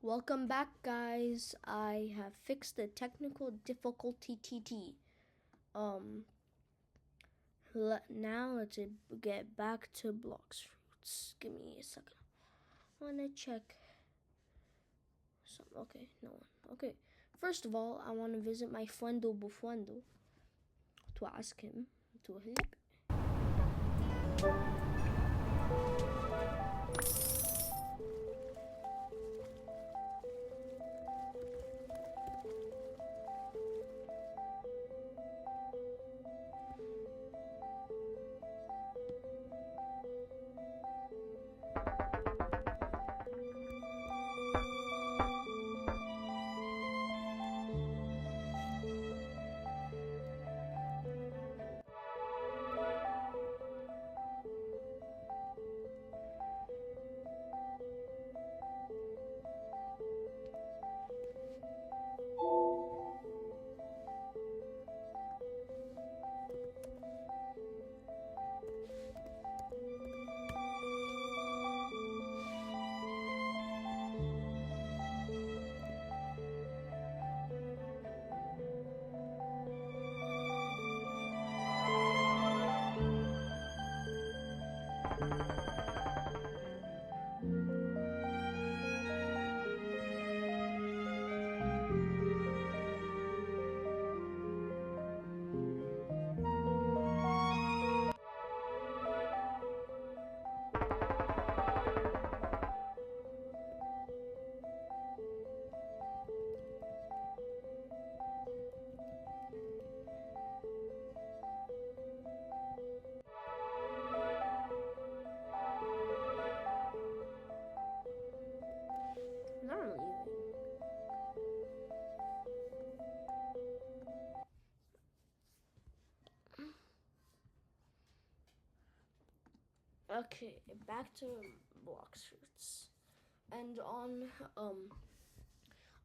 Welcome back, guys. I have fixed the technical difficulty TT. Now let's get back to Blox Fruits. Give me a second. I wanna check some. Okay, no one. Okay. First of all, I want to visit my friendo Bufuendo to ask him to help. Not leaving. Okay, back to Blox Fruits. And on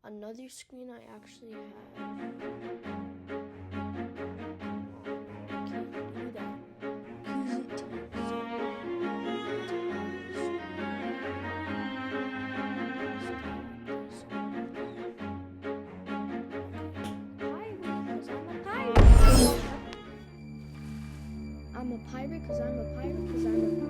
another screen I actually have I'm a pirate because I'm a pirate because I'm a pirate.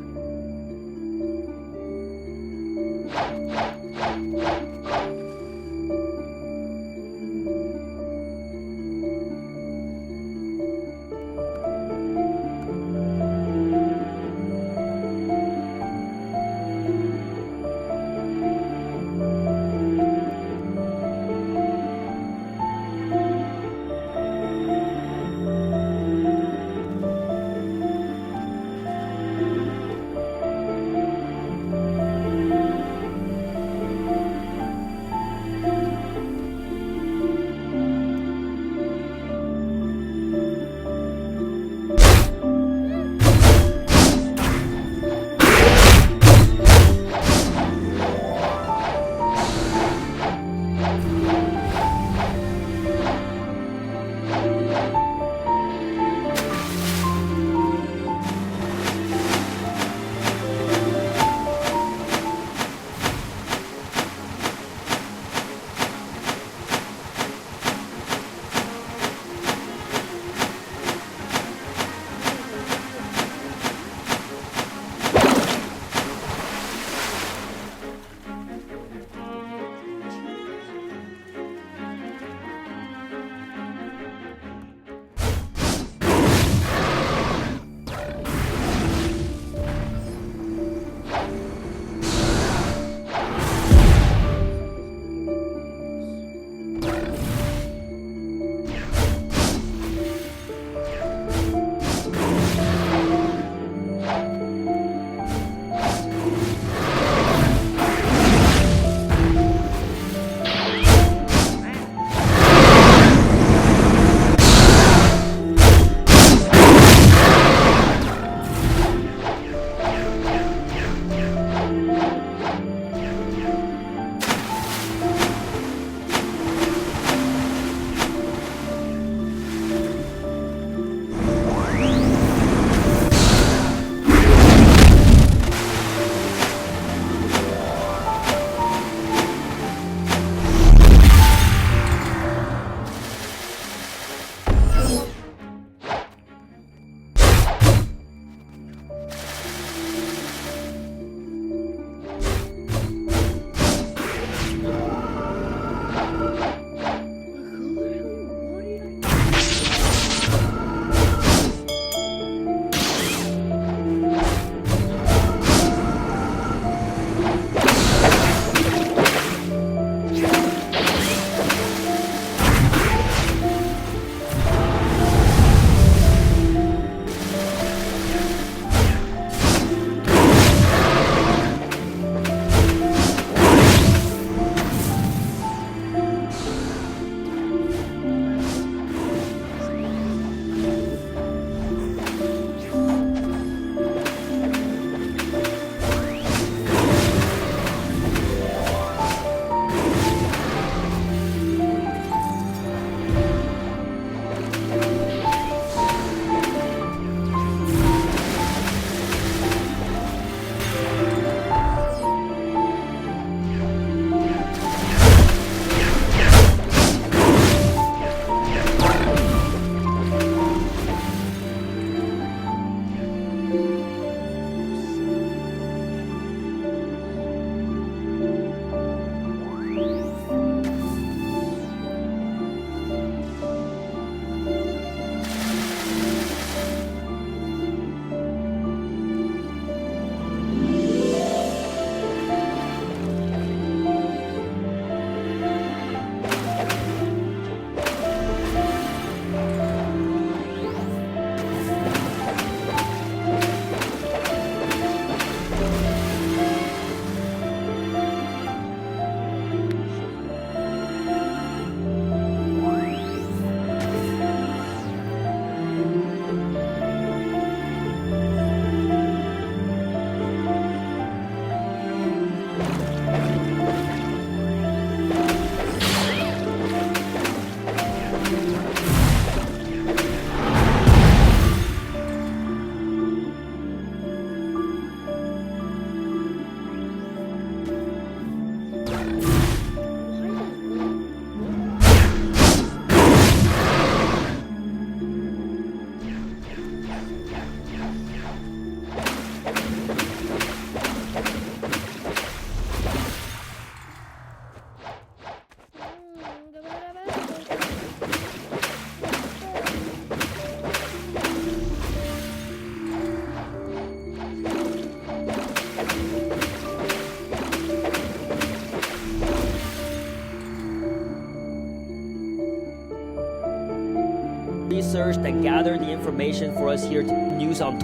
research that gathered the information for us here to news on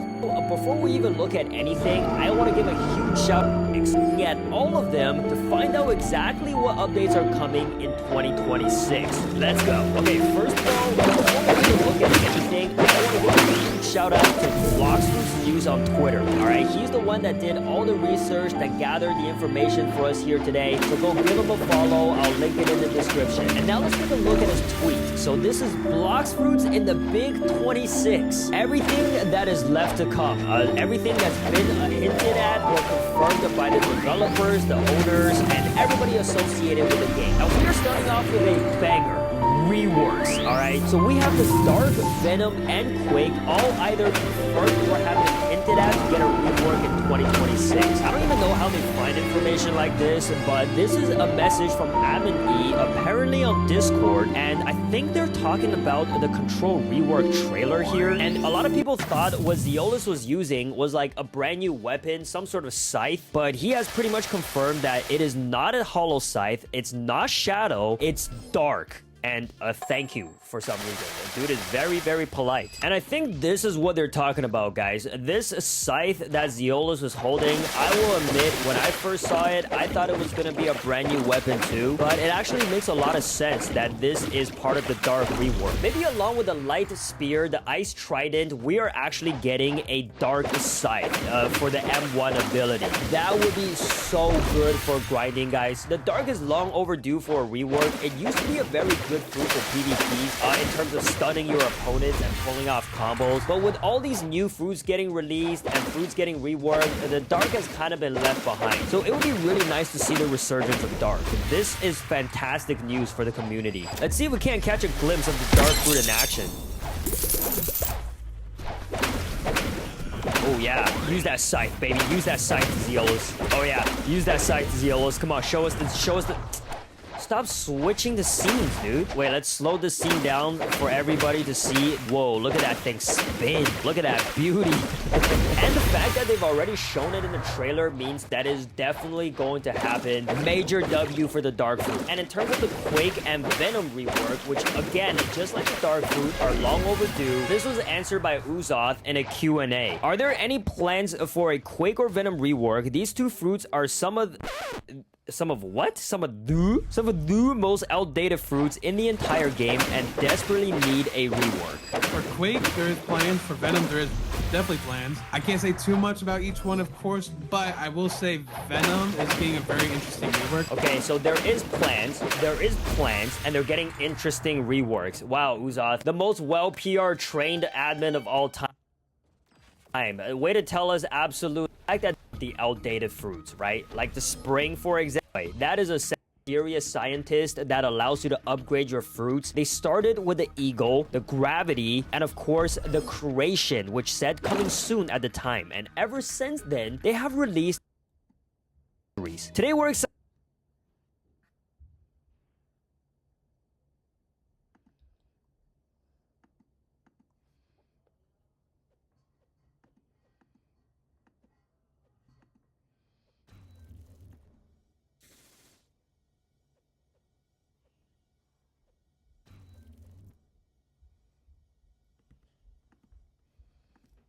before we even look at anything, I want to give a huge shout out at all of them to find out exactly what updates are coming in 2026. Let's go. Okay, first of all, before we even look at anything, I want to give a huge shout out to Bloxfruit's News on Twitter. Alright, he's the one that did all the research that gathered the information for us here today. So go give him a follow. I'll link it in the description. And now let's take a look at his tweet. So this is Bloxfruits in the Big 26. Everything that is left to come. Everything that's been hinted at or confirmed by the developers, the owners, and everybody associated with the game. Now we're starting off with a banger. Reworks, alright? So we have the Dark, Venom, and Quake all either confirmed or have been hinted at to get a rework in 2026. I don't even know how they find information like this, but this is a message from Admin E, apparently on Discord, and I think they're talking about the Control rework trailer here, and a lot of people thought what Zeolus was using was like a brand new weapon, some sort of scythe, but he has pretty much confirmed that it is not a hollow scythe, it's not Shadow, it's Dark. And a thank you for some reason. The dude is very, very polite. And I think this is what they're talking about, guys. This scythe that Zeolus was holding, I will admit, when I first saw it, I thought it was going to be a brand new weapon too. But it actually makes a lot of sense that this is part of the Dark rework. Maybe along with the Light Spear, the Ice Trident, we are actually getting a Dark Scythe for the M1 ability. That would be so good for grinding, guys. The Dark is long overdue for a rework. It used to be a very good fruit for PvP in terms of stunning your opponents and pulling off combos. But with all these new fruits getting released and fruits getting reworked, the Dark has kind of been left behind. So it would be really nice to see the resurgence of Dark. This is fantastic news for the community. Let's see if we can't catch a glimpse of the Dark fruit in action. Oh yeah, use that scythe, baby. Use that scythe, Zeolus. Oh yeah, use that scythe, Zeolus. Come on, show us the... Stop switching the scenes, dude. Wait, let's slow the scene down for everybody to see. Whoa, look at that thing spin. Look at that beauty. And the fact that they've already shown it in the trailer means that is definitely going to happen. Major W for the Dark Fruit. And in terms of the Quake and Venom rework, which again, just like the Dark Fruit, are long overdue, this was answered by Uzoth in a Q&A. Are there any plans for a Quake or Venom rework? These two fruits are some of the most outdated fruits in the entire game and desperately need a rework. For Quake, there is plans. For Venom, there is definitely plans. I can't say too much about each one, of course, but I will say Venom is getting a very interesting rework. Okay, so there is plans, and they're getting interesting reworks. Wow, Uzoth, the most well PR trained admin of all time. Way to tell us absolute like that the outdated fruits, right? Like the spring, for example. That is a serious scientist that allows you to upgrade your fruits. They started with the Eagle, the Gravity, and of course the Creation, which said coming soon at the time. And ever since then, they have released series. Today we're excited.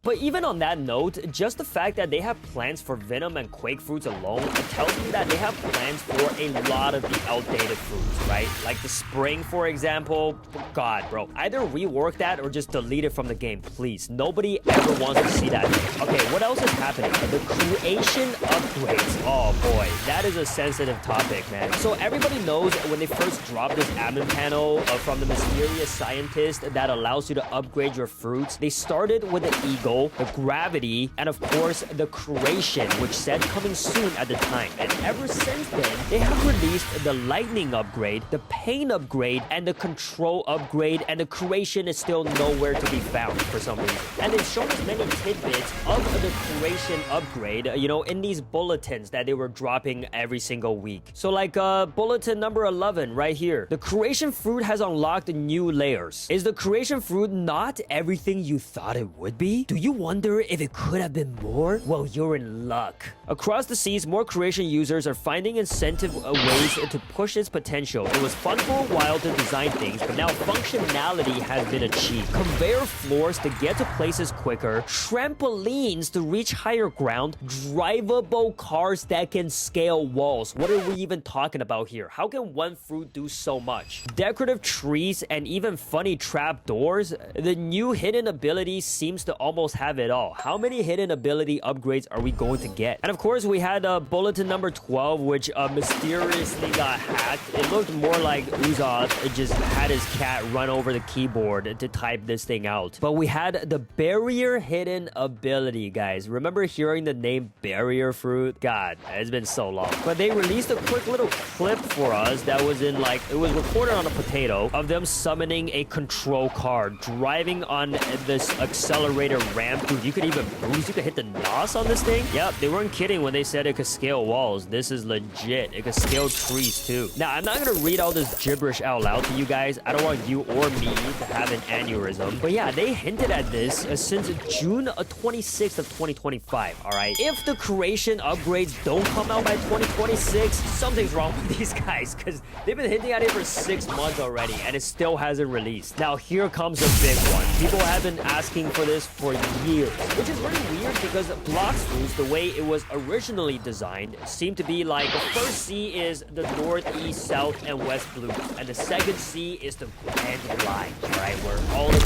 But even on that note, just the fact that they have plans for Venom and Quake fruits alone, it tells me that they have plans for a lot of the outdated fruits, right? Like the Spring, for example. God, bro. Either rework that or just delete it from the game, please. Nobody ever wants to see that thing. Okay, what else is happening? The Creation upgrades. Oh boy, that is a sensitive topic, man. So everybody knows when they first dropped this admin panel from the mysterious scientist that allows you to upgrade your fruits, they started with the Eagle, the Gravity, and of course the Creation, which said coming soon at the time. And ever since then, they have released the Lightning upgrade, the Pain upgrade, and the Control upgrade, and the Creation is still nowhere to be found for some reason. And they've shown us many tidbits of the Creation upgrade, you know, in these bulletins that they were dropping every single week. So like bulletin number 11 right here. The Creation fruit has unlocked new layers. Is the Creation fruit not everything you thought it would be? Do you wonder if it could have been more? Well, you're in luck. Across the seas, more creation users are finding incentive ways to push its potential. It was fun for a while to design things, but now functionality has been achieved. Conveyor floors to get to places quicker, trampolines to reach higher ground, drivable cars that can scale walls. What are we even talking about here? How can one fruit do so much? Decorative trees and even funny trap doors. The new hidden ability seems to almost have it all. How many hidden ability upgrades are we going to get? And of course, we had bulletin number 12, which mysteriously got hacked. It looked more like Uzoth just had his cat run over the keyboard to type this thing out. But we had the barrier hidden ability, guys. Remember hearing the name barrier fruit? God, it's been so long. But they released a quick little clip for us that was in like, it was recorded on a potato of them summoning a control car, driving on this accelerator ramp. Dude, you could even boost, you could hit the NOS on this thing. Yep, they weren't kidding when they said it could scale walls. This is legit. It could scale trees too. Now, I'm not gonna read all this gibberish out loud to you guys. I don't want you or me to have an aneurysm. But yeah, they hinted at this since June 26th of 2025, all right? If the creation upgrades don't come out by 2026, something's wrong with these guys, because they've been hinting at it for 6 months already, and it still hasn't released. Now, here comes a big one. People have been asking for this for years, which is really weird because Blox Fruits, the way it was originally designed, seemed to be like the first C is the north, east, south, and west blue, and the second C is the grand line, right, where all the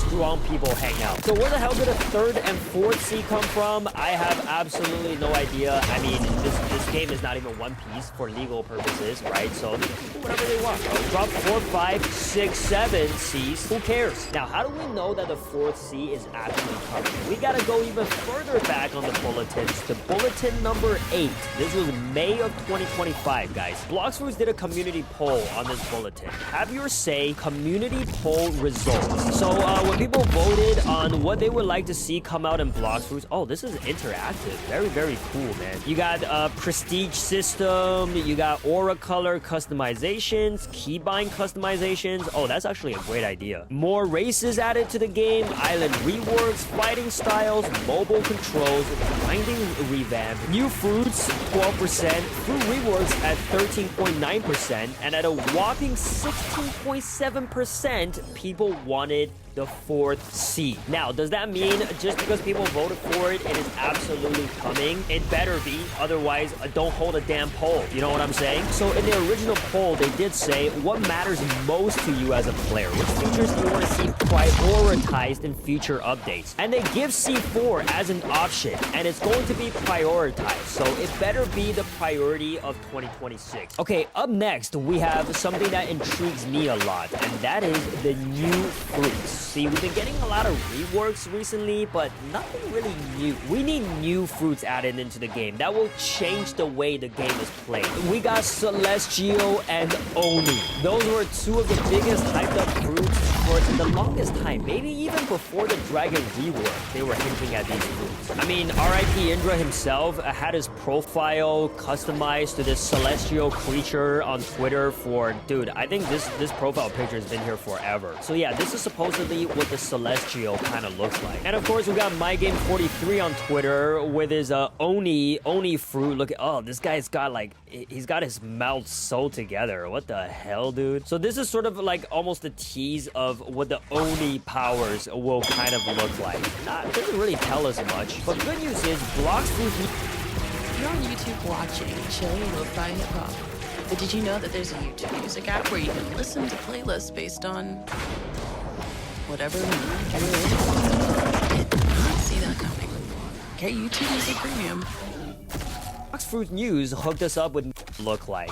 strong people hang out. So where the hell did the third and fourth C come from? I have absolutely no idea. I mean, this game is not even One Piece for legal purposes, right? So they can do whatever they want. Drop 4, 5, 6, 7 C's. Who cares? Now, how do we know that the fourth C is actually coming? We gotta go even further back on the bulletins to bulletin number 8. This was May of 2025, guys. Blox Fruits did a community poll on this bulletin. Have your say, community poll results. So when people voted on what they would like to see come out in Blox Fruits, oh, this is interactive. Very, very cool, man. You got prestige system, you got aura color customizations, keybind customizations. Oh, that's actually a great idea. More races added to the game, island reworks, fighting styles, mobile controls, grinding revamp, new fruits 12%, fruit reworks at 13.9%, and at a whopping 16.7%, people wanted the fourth C. Now, does that mean just because people voted for it, it is absolutely coming? It better be, otherwise don't hold a damn poll. You know what I'm saying? So in the original poll, they did say, what matters most to you as a player? Which features do you want to see prioritized in future updates? And they give C4 as an option, and it's going to be prioritized. So it better be the priority of 2026. Okay, up next, we have something that intrigues me a lot, and that is the new fruits. See, we've been getting a lot of reworks recently, but nothing really new. We need new fruits added into the game. That will change the way the game is played. We got Celestial and Oni. Those were two of the biggest hyped up fruits for the longest time. Maybe even before the Dragon rework, they were hinting at these fruits. I mean, R.I.P. Indra himself had his profile customized to this celestial creature on Twitter for, dude, I think this profile picture has been here forever. So yeah, this is supposedly what the celestial kind of looks like. And of course, we got MyGame43 on Twitter with his Oni fruit. Look at, oh, this guy's got like, he's got his mouth sewed together. What the hell, dude? So this is sort of like almost a tease of what the Oni powers will kind of look like. It doesn't really tell us much, but good news is Blox Fruits. You're on YouTube watching chill lo-fi hip-hop. But did you know that there's a YouTube music app where you can listen to playlists based on whatever mood you're in? Did not see that coming. Get YouTube Music Premium. Blox Fruit News hooked us up with look like.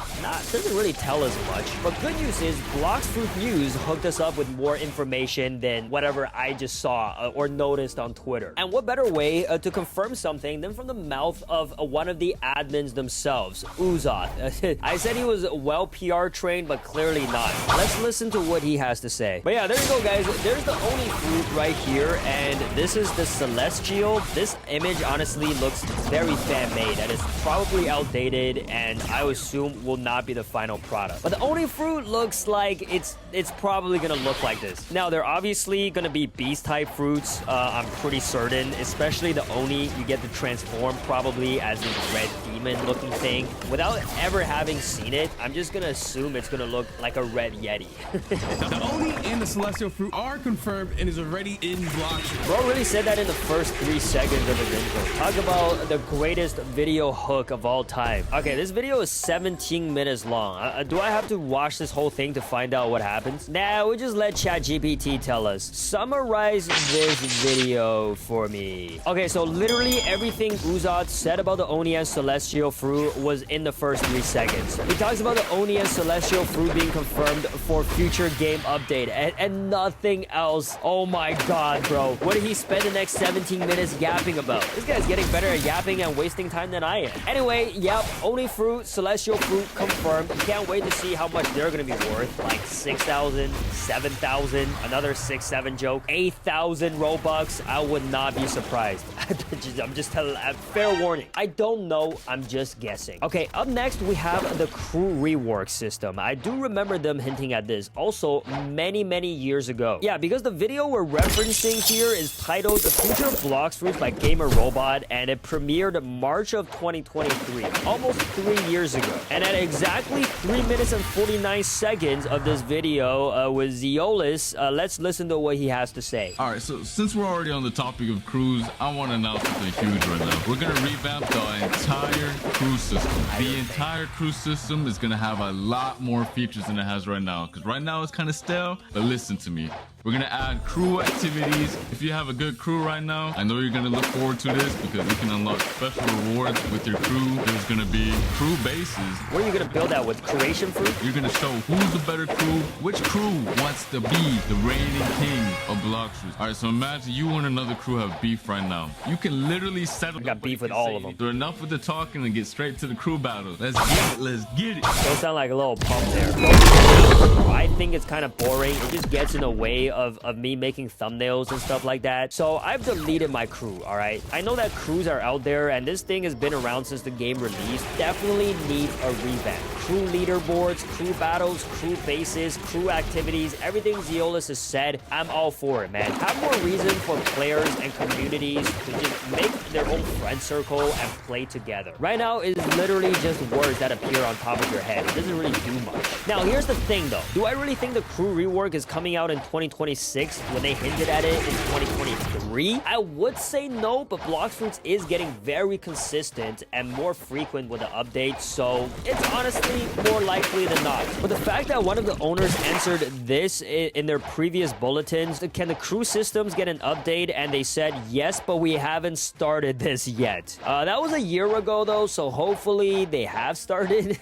Doesn't really tell us much, but good news is Blox Fruit News hooked us up with more information than whatever I just saw or noticed on Twitter. And what better way to confirm something than from the mouth of one of the admins themselves, Uzoth. I said he was well PR trained, but clearly not. Let's listen to what he has to say. But yeah, there you go, guys. There's the Oni fruit right here, and this is the Celestial. This image honestly looks very fan-made, and it's probably outdated, and I was assume will not be the final product. But the Oni fruit looks like it's probably gonna look like this. Now, they're obviously gonna be beast-type fruits. I'm pretty certain, especially the Oni. You get to transform probably as this red demon-looking thing. Without ever having seen it, I'm just gonna assume it's gonna look like a red Yeti. The Oni and the Celestial Fruit are confirmed and is already in Bloxroot. Bro really said that in the first 3 seconds of his intro. Talk about the greatest video hook of all time. Okay, this video is 17 minutes long. Do I have to watch this whole thing to find out what happens? Nah, we'll just let ChatGPT tell us. Summarize this video for me. Okay, so literally everything Uzad said about the Oni and Celestial Fruit was in the first 3 seconds. He talks about the Oni and Celestial Fruit being confirmed for future game update and nothing else. Oh my god, bro. What did he spend the next 17 minutes yapping about? This guy's getting better at yapping and wasting time than I am. Anyway, yep, Oni Fruit, Celestial Fruit confirmed. Can't wait to see how much they're gonna be worth. Like 6,000, 7,000, another 6-7 joke, 8,000 Robux. I would not be surprised. I'm just telling, fair warning. I don't know, I'm just guessing. Okay, up next we have the crew rework system. I do remember them hinting at this also many years ago. Yeah, because the video we're referencing here is titled The Future of Blox Fruits by Gamer Robot, and it premiered March of 2023, almost 3 years ago. And at exactly 3 minutes and 49 seconds of this video with Zeolus, let's listen to what he has to say. All right, so since we're already on the topic of crews, I want to announce something huge right now. We're going to revamp the entire crew system. The entire crew system is going to have a lot more features than it has right now, because right now it's kind of stale, but listen to me. We're going to add crew activities. If you have a good crew right now, I know you're going to look forward to this because you can unlock special rewards with your crew. There's going to be crew bases. What are you going to build that with? Creation fruit? You're going to show who's the better crew, which crew wants to be the reigning king of Bloxroot. All right, so imagine you and another crew have beef right now. You can literally settle. I got beef with all of them. So enough with the talking and get straight to the crew battle. Let's get it. Let's get it. Don't sound like a little pump there. I think it's kind of boring. It just gets in the way of me making thumbnails and stuff like that. So I've deleted my crew, all right? I know that crews are out there, and this thing has been around since the game released. Definitely needs a revamp. Crew leaderboards, crew battles, crew bases, crew activities, everything Zeolus has said, I'm all for it, man. Have more reason for players and communities to just make their own friend circle and play together. Right now, it's literally just words that appear on top of your head. It doesn't really do much. Now, here's the thing, though. Do I really think the crew rework is coming out in 2026 when they hinted at it in 2023? I would say no, but Blox Fruits is getting very consistent and more frequent with the updates, so it's honestly more likely than not. But the fact that one of the owners answered this in their previous bulletins, can the crew systems get an update? And they said yes, but we haven't started this yet. That was a year ago though, so hopefully they have started.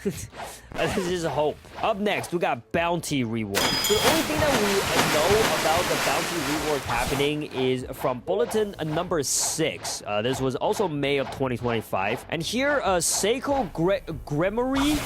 This is hope. Up next, we got bounty rewards. The only thing that we know about the bounty reward happening is from bulletin number 6. This was also May of 2025. And here, Seiko Gremory,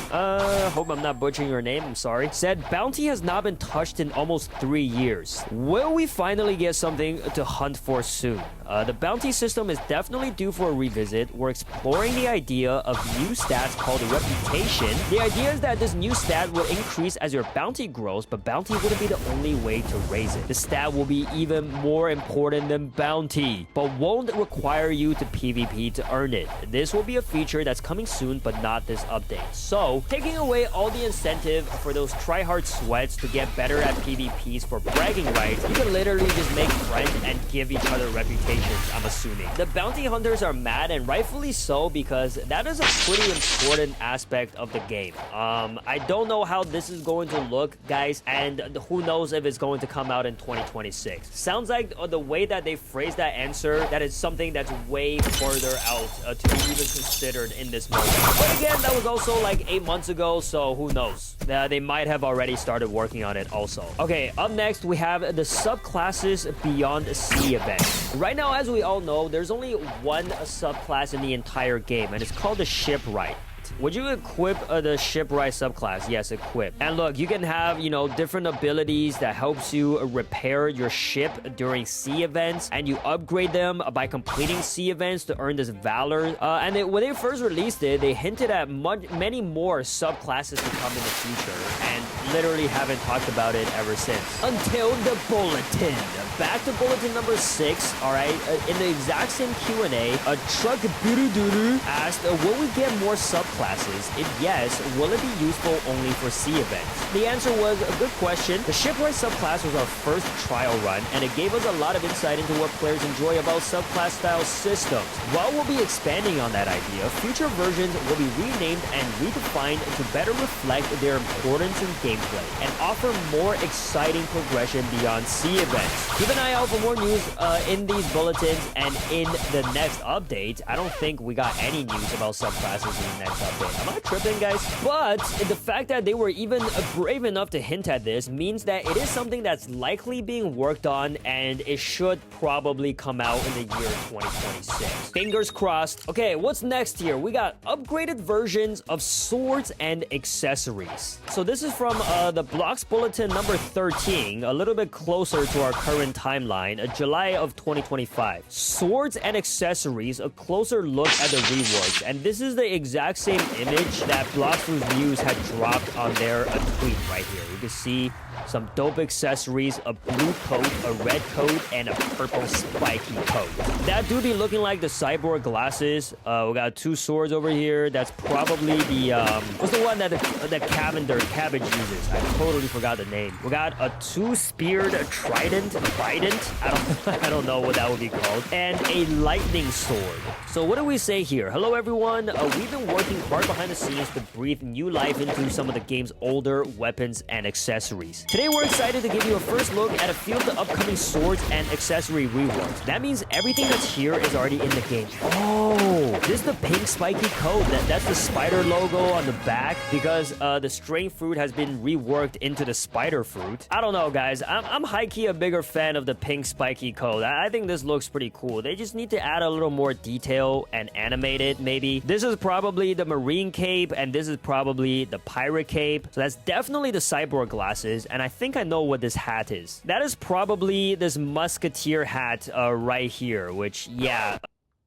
hope I'm not butchering your name, I'm sorry, said bounty has not been touched in almost 3 years. Will we finally get something to hunt for soon? The bounty system is definitely due for a revisit. We're exploring the idea of new stats called reputation. The idea is that this new stat will increase as your bounty grows, but bounty wouldn't be the only way to raise it. The stat will be even more important than bounty, but won't require you to PvP to earn it. This will be a feature that's coming soon, but not this update. So, taking away all the incentive for those tryhard sweats to get better at PvPs for bragging rights, you can literally just make friends and give each other reputations, I'm assuming. The bounty hunters are mad, and rightfully so, because that is a pretty important aspect of the game. I don't know how this is going to look, guys, and who knows if it's going to come out in 2026. Sounds like the way that they phrased that answer, that is something that's way further out to be even considered in this moment. But again, that was also like 8 months ago, so who knows? They might have already started working on it also. Okay, up next, we have the subclasses Beyond Sea event. Right now, as we all know, there's only one subclass in the entire game, and it's called the Shipwright. Would you equip the shipwright subclass? Yes, equip. And look, you can have, you know, different abilities that helps you repair your ship during sea events, and you upgrade them by completing sea events to earn this valor. When they first released it, they hinted at many more subclasses to come in the future, and literally haven't talked about it ever since. Until the bulletin. Back to bulletin number 6. All right, in the exact same Q&A, a truck Duru asked, will we get more subclasses? If yes, will it be useful only for sea events? The answer was a good question. The shipwright subclass was our first trial run, and it gave us a lot of insight into what players enjoy about subclass style systems. While we'll be expanding on that idea, future versions will be renamed and redefined to better reflect their importance in gameplay and offer more exciting progression beyond sea events. Keep an eye out for more news in these bulletins and in the next update. I don't think we got any news about subclasses in the next update. Am I tripping, guys? But the fact that they were even brave enough to hint at this means that it is something that's likely being worked on, and it should probably come out in the year 2026. Fingers crossed. Okay, what's next here? We got upgraded versions of swords and accessories. So this is from the Blocks Bulletin number 13, a little bit closer to our current timeline, July of 2025. Swords and accessories, a closer look at the reworks, and this is the exact same image that Blocks Reviews had dropped on their tweet right here. You can see some dope accessories, a blue coat, a red coat, and a purple spiky coat. That do be looking like the cyborg glasses. We got 2 swords over here. That's probably the what's the one that the cabbage uses? I totally forgot the name. We got a 2-speared trident. I don't know what that would be called. And a lightning sword. So what do we say here? Hello everyone. We've been working hard behind the scenes to breathe new life into some of the game's older weapons and accessories. Today we're excited to give you a first look at a few of the upcoming swords and accessory reworks. That means everything that's here is already in the game. Oh, this is the pink spiky coat. That's the spider logo on the back, because the string fruit has been reworked into the spider fruit. I don't know, guys. I'm high-key a bigger fan of the pink spiky coat. I think this looks pretty cool. They just need to add a little more detail and animate it, maybe. This is probably the marine cape, and this is probably the pirate cape. So that's definitely the cyborg glasses, and I think I know what this hat is. That is probably this musketeer hat right here, which, yeah.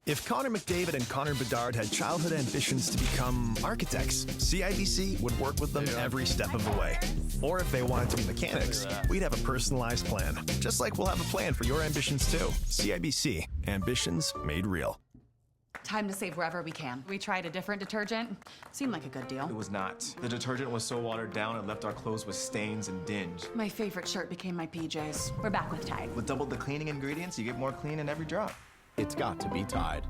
If Connor McDavid and Connor Bedard had childhood ambitions to become architects, CIBC would work with them every step of the way. Or if they wanted to be mechanics, we'd have a personalized plan. Just like we'll have a plan for your ambitions too. CIBC, ambitions made real. Time to save wherever we can. We tried a different detergent. Seemed like a good deal. It was not. The detergent was so watered down it left our clothes with stains and dinge. My favorite shirt became my PJs. We're back with Tide. With double the cleaning ingredients, you get more clean in every drop. It's got to be Tide.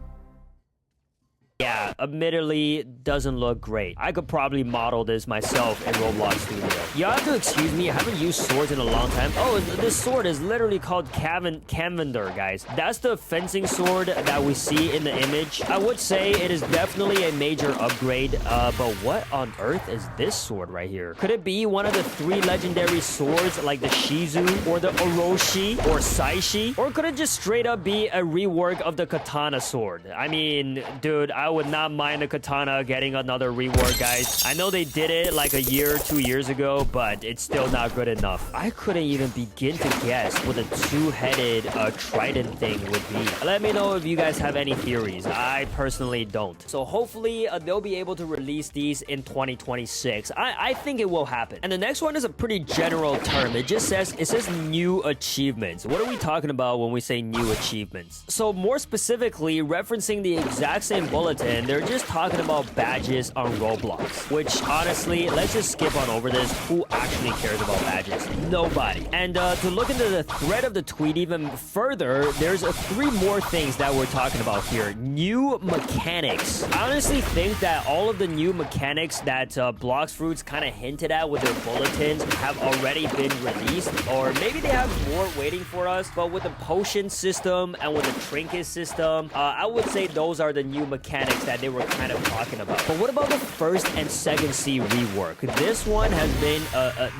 Yeah, admittedly, doesn't look great. I could probably model this myself in Roblox Studio. You have to excuse me, I haven't used swords in a long time. Oh, this sword is literally called Cavender, guys. That's the fencing sword that we see in the image. I would say it is definitely a major upgrade, but what on earth is this sword right here? Could it be one of the 3 legendary swords like the Shizu or the Orochi or Saishi? Or could it just straight up be a rework of the katana sword? I mean, dude, I would not mind the katana getting another rework, guys. I know they did it like a year or 2 years ago, but it's still not good enough. I couldn't even begin to guess what a 2-headed trident thing would be. Let me know if you guys have any theories. I personally don't. So hopefully they'll be able to release these in 2026. I think it will happen. And the next one is a pretty general term. It says new achievements. What are we talking about when we say new achievements? So more specifically, referencing the exact same bullet, and they're just talking about badges on Roblox, which honestly, let's just skip on over this. Who actually cares about badges? Nobody. And to look into the thread of the tweet even further, there's 3 more things that we're talking about here. New mechanics. I honestly think that all of the new mechanics that Blocks Fruits kind of hinted at with their bulletins have already been released, or maybe they have more waiting for us. But with the potion system and with the trinket system, I would say those are the new mechanics mechanics that they were kind of talking about. But what about the first and second sea rework? This one has been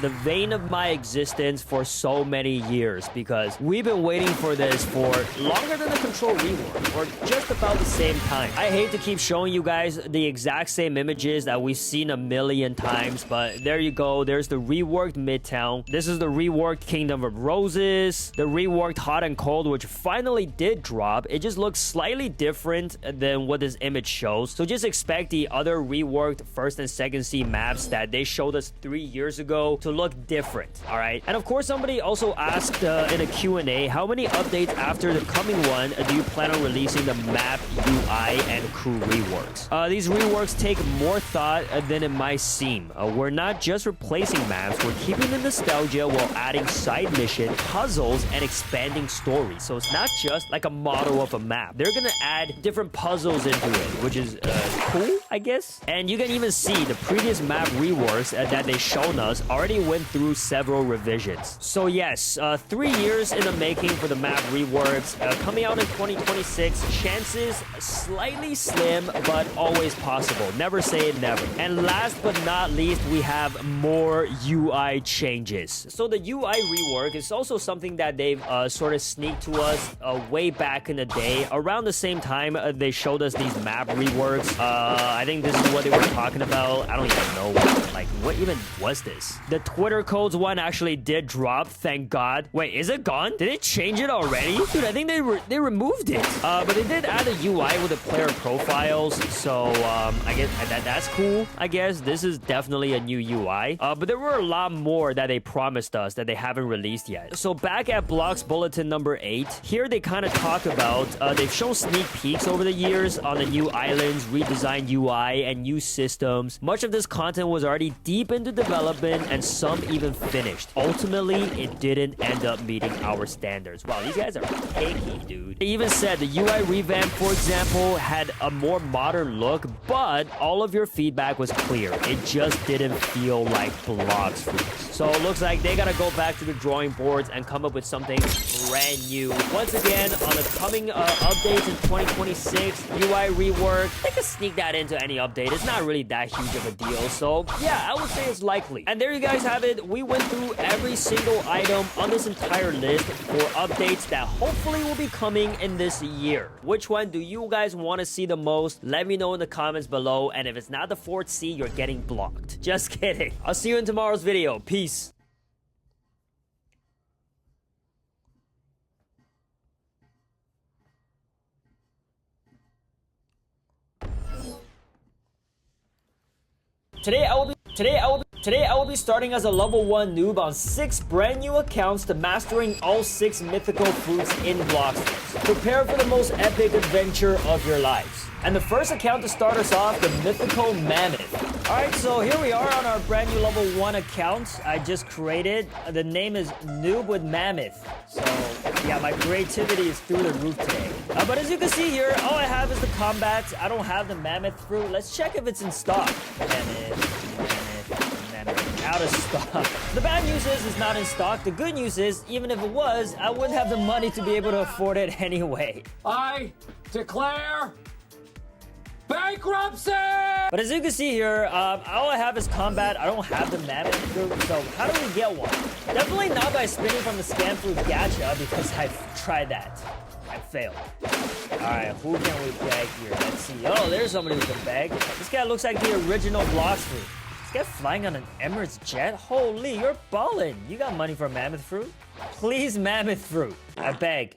the vein of my existence for so many years because we've been waiting for this for longer than the Control rework, or just about the same time. I hate to keep showing you guys the exact same images that we've seen a million times, but there you go. There's the reworked Midtown. This is the reworked Kingdom of Roses, the reworked Hot and Cold, which finally did drop. It just looks slightly different than what this image shows. So just expect the other reworked first and second sea maps that they showed us 3 years ago to look different, all right? And of course, somebody also asked in a Q&A, how many updates after the coming one do you plan on releasing the map, UI, and crew reworks? These reworks take more thought than it might seem. We're not just replacing maps, we're keeping the nostalgia while adding side mission, puzzles, and expanding stories. So it's not just like a model of a map. They're gonna add different puzzles into it, which is cool, I guess. And you can even see the previous map reworks that they shown us already went through several revisions. So yes, 3 years in the making for the map reworks, coming out in 2026. Chances slightly slim, but always possible. Never say never. And last but not least, we have more UI changes. So the UI rework is also something that they've sort of sneaked to us way back in the day. Around the same time they showed us these map reworks. I think this is what they were talking about. I don't even know. Like, what even was this? The Twitter codes one actually did drop, thank God. Wait, is it gone? Did they change it already? Dude, I think they removed it. But they did add a UI with the player profiles, so I guess that's cool. I guess this is definitely a new UI. But there were a lot more that they promised us that they haven't released yet. So back at Blox Bulletin number 8, here they kind of talk about, they've shown sneak peeks over the years on the new islands, redesigned UI, and new systems. Much of this content was already deep into development, and some even finished. Ultimately, it didn't end up meeting our standards. Wow, these guys are picky, dude. They even said the UI revamp, for example, had a more modern look, but all of your feedback was clear. It just didn't feel like Blox Fruits. So it looks like they gotta go back to the drawing boards and come up with something brand new. Once again, on the coming updates in 2026, UI rework, they can sneak that into any update. It's not really that huge of a deal. So yeah, I would say it's likely. And there you guys have it. We went through every single item on this entire list for updates that hopefully will be coming in this year. Which one do you guys want to see the most? Let me know in the comments below. And if it's not the 4th C, you're getting blocked. Just kidding. I'll see you in tomorrow's video. Peace. Today I will be starting as a level 1 noob on 6 brand new accounts to mastering all 6 mythical fruits in Blox Fruits. Prepare for the most epic adventure of your lives. And the first account to start us off, the mythical mammoth. Alright, so here we are on our brand new level 1 account I just created. The name is Noob with Mammoth. So yeah, my creativity is through the roof today. But as you can see here, all I have is the combat. I don't have the mammoth fruit. Let's check if it's in stock. Mammoth. Out of stock. The bad news is it's not in stock. The good news is, even if it was, I wouldn't have the money to be able to afford it anyway. I declare bankruptcy! But as you can see here, all I have is combat. I don't have the mammoth fruit. So how do we get one? Definitely not by spinning from the scam fruit gacha, because I've tried that. I failed. Alright, who can we beg here? Let's see. Oh, there's somebody who can beg. This guy looks like the original Blox Fruit. This guy flying on an Emirates jet? Holy, you're ballin'. You got money for mammoth fruit? Please, mammoth fruit. I beg.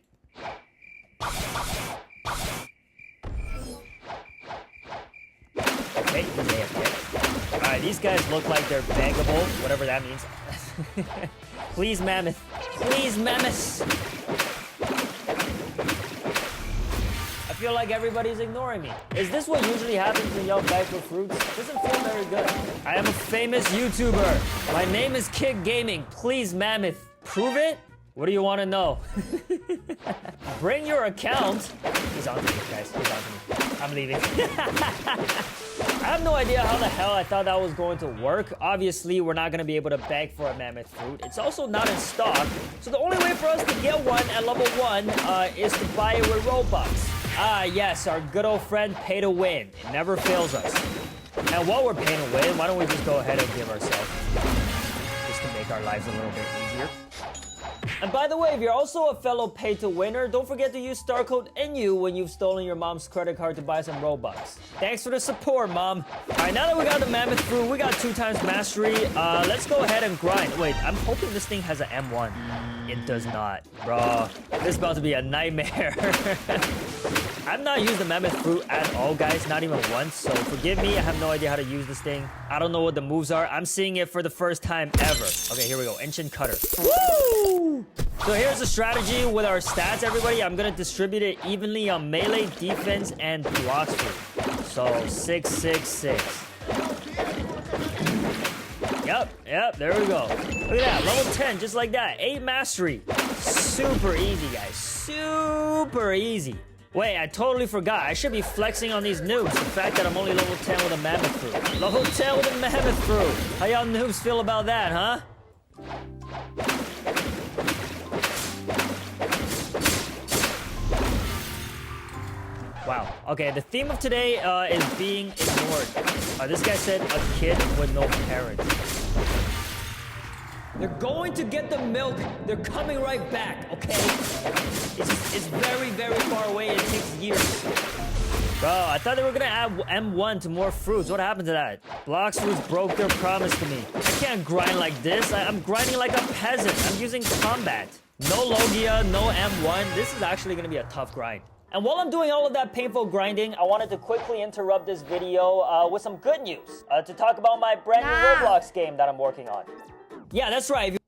Okay, he's AFK. Alright, these guys look like they're beggable, whatever that means. Please, mammoth. Please, mammoth. I feel like everybody's ignoring me. Is this what usually happens when y'all beg for fruits? Doesn't feel very good. I am a famous YouTuber. My name is Kick Gaming. Please, mammoth. Prove it? What do you want to know? Bring your account. He's on to me, guys. He's on to me. I'm leaving. I have no idea how the hell I thought that was going to work. Obviously, we're not going to be able to beg for a mammoth fruit. It's also not in stock. So the only way for us to get one at level 1 is to buy it with Robux. Ah, yes, our good old friend Pay to Win. It never fails us. And while we're paying to win, why don't we just go ahead and give ourselves just to make our lives a little bit easier. And by the way, if you're also a fellow pay-to-winner, don't forget to use star code NU when you've stolen your mom's credit card to buy some Robux. Thanks for the support, Mom. All right, now that we got the mammoth fruit, we got 2x mastery. Let's go ahead and grind. Wait, I'm hoping this thing has an M1. It does not. Bro, this is about to be a nightmare. I've not used the mammoth fruit at all, guys. Not even once. So forgive me. I have no idea how to use this thing. I don't know what the moves are. I'm seeing it for the first time ever. Okay, here we go. Ancient Cutter. Woo! So here's the strategy with our stats, everybody. I'm going to distribute it evenly on melee, defense, and blocks fruit. So 6, 6, 6. Yep, there we go. Look at that, level 10, just like that. 8 mastery. Super easy, guys. Super easy. Wait, I totally forgot. I should be flexing on these noobs. The fact that I'm only level 10 with a mammoth fruit. Level 10 with a mammoth fruit. How y'all noobs feel about that, huh? Wow. Okay, the theme of today is being ignored. This guy said a kid with no parents. They're going to get the milk. They're coming right back, okay? It's very, very far away. It takes years. Bro, I thought they were gonna add M1 to more fruits. What happened to that? Blocks fruits broke their promise to me. I can't grind like this. I'm grinding like a peasant. I'm using combat. No Logia, no M1. This is actually gonna be a tough grind. And while I'm doing all of that painful grinding, I wanted to quickly interrupt this video with some good news to talk about my brand new Roblox game that I'm working on. Yeah, that's right. If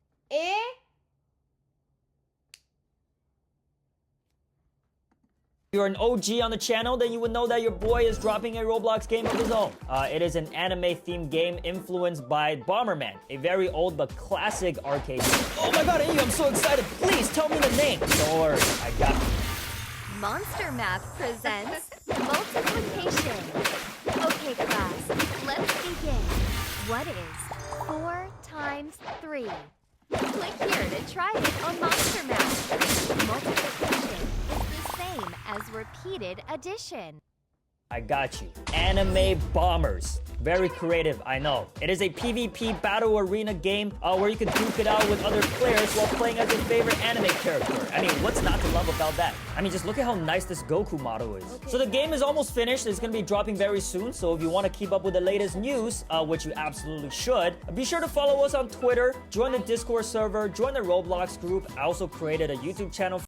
you're an OG on the channel, then you would know that your boy is dropping a Roblox game of his own. It is an anime-themed game influenced by Bomberman, a very old but classic arcade game. Oh my god, I'm so excited. Please tell me the name. Don't worry, I got it. Monster Math presents multiplication. Okay, class, let's begin. What is 4 times 3? Click here to try it on Monster Math. Multiplication is the same as repeated addition. I got you. Anime Bombers. Very creative, I know. It is a PvP battle arena game where you can duke it out with other players while playing as your favorite anime character. I mean, what's not to love about that? I mean, just look at how nice this Goku model is. Okay. So the game is almost finished. It's going to be dropping very soon. So if you want to keep up with the latest news, which you absolutely should, be sure to follow us on Twitter, join the Discord server, join the Roblox group. I also created a YouTube channel